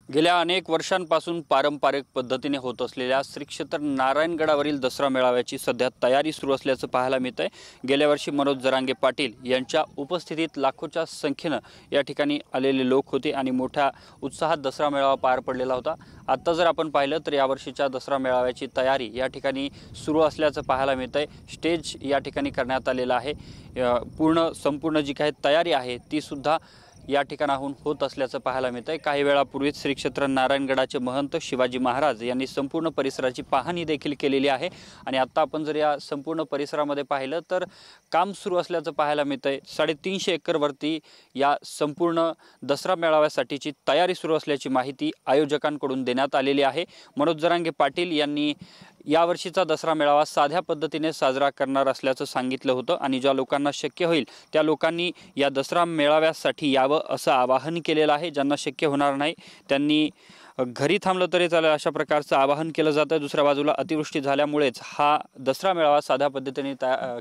गेल्या अनेक वर्षांपासून पारंपरिक पद्धतीने होत असलेल्या श्री क्षेत्र नारायणगडावरील दसरा मेळाव्याची सध्या तयारी सुरू असल्याचं पाहायला मिळतंय। गेल्या वर्षी मनोज जरांगे पाटील यांच्या उपस्थितीत लाखोच्या संख्येने या ठिकाणी आलेले लोक होते आणि मोठ्या उत्साहात दसरा मेळावा पार पडलेला होता। आता जर आपण पाहिलं तर यावर्षीच्या दसरा मेळाव्याची तयारी या ठिकाणी सुरू असल्याचं पाहायला मिळतंय। स्टेज या ठिकाणी करण्यात आलेलं आहे। संपूर्ण जी काही तयारी आहे ती सुद्धा या ठिकाणाहून होत असल्याचं पाहायला मिळतंय। काही वेळापूर्वीच श्री क्षेत्र नारायणगडाचे महंत शिवाजी महाराज यांनी संपूर्ण परिसराची पाहणी देखील केलेली आहे आणि आता आपण जर या संपूर्ण परिसरामध्ये पाहिलं तर काम सुरू असल्याचं पाहायला मिळतंय। 350 एकरवरती या संपूर्ण दसरा मेळाव्यासाठीची तयारी सुरू असल्याची माहिती आयोजकांकडून देण्यात आलेली आहे। मनोज जरांगे पाटील यांनी यावर्षीचा दसरा मेळावा साध्या पद्धतीने साजरा करणार असल्याचं सांगितलं होतं आणि ज्या लोकांना शक्य होईल त्या लोकांनी या दसरा मेळाव्यासाठी यावं असं आवाहन केलेलं आहे। ज्यांना शक्य होणार नाही त्यांनी घरी थांबलं तरी चालेल अशा प्रकारचं आवाहन केलं जातं। दुसऱ्या बाजूला अतिवृष्टी झाल्यामुळेच हा दसरा मेळावा साध्या पद्धतीने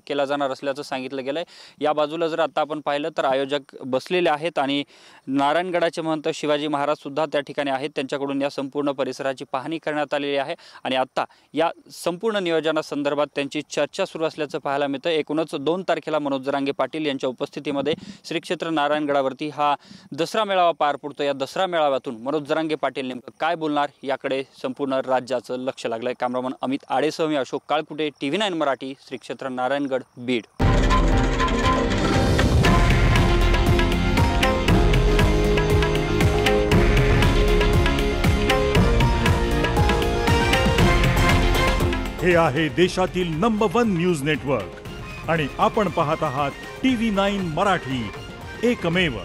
केला जाणार असल्याचं सांगितलं गेलंय। या बाजूला जर आता आपण पाहिलं तर आयोजक बसलेले आहेत आणि नारायणगडाचे महंत शिवाजी महाराज सुद्धा त्या ठिकाणी आहेत। त्यांच्याकडून या संपूर्ण परिसराची पाहणी करण्यात आलेली आहे आणि आता या संपूर्ण नियोजनासंदर्भात त्यांची चर्चा सुरू असल्याचं पाहायला मिळतं। एकूणच 2 तारखेला मनोज जरांगे पाटील यांच्या उपस्थितीमध्ये श्री क्षेत्र नारायणगडावरती हा दसरा मेळावा पार पडतो। या दसरा मेळाव्यातून मनोज जरांगे पाटील काय बोलणार याकडे संपूर्ण राज्याचं लक्ष लागलंय। कॅमेरामन अमित आडेसह मी अशोक काळकुटे, TV9 मराठी, श्री क्षेत्र नारायणगड, बीड। हे आहे देशातील नंबर 1 न्यूज नेटवर्क आणि आपण पाहत आहात TV9 मराठी, एकमेव।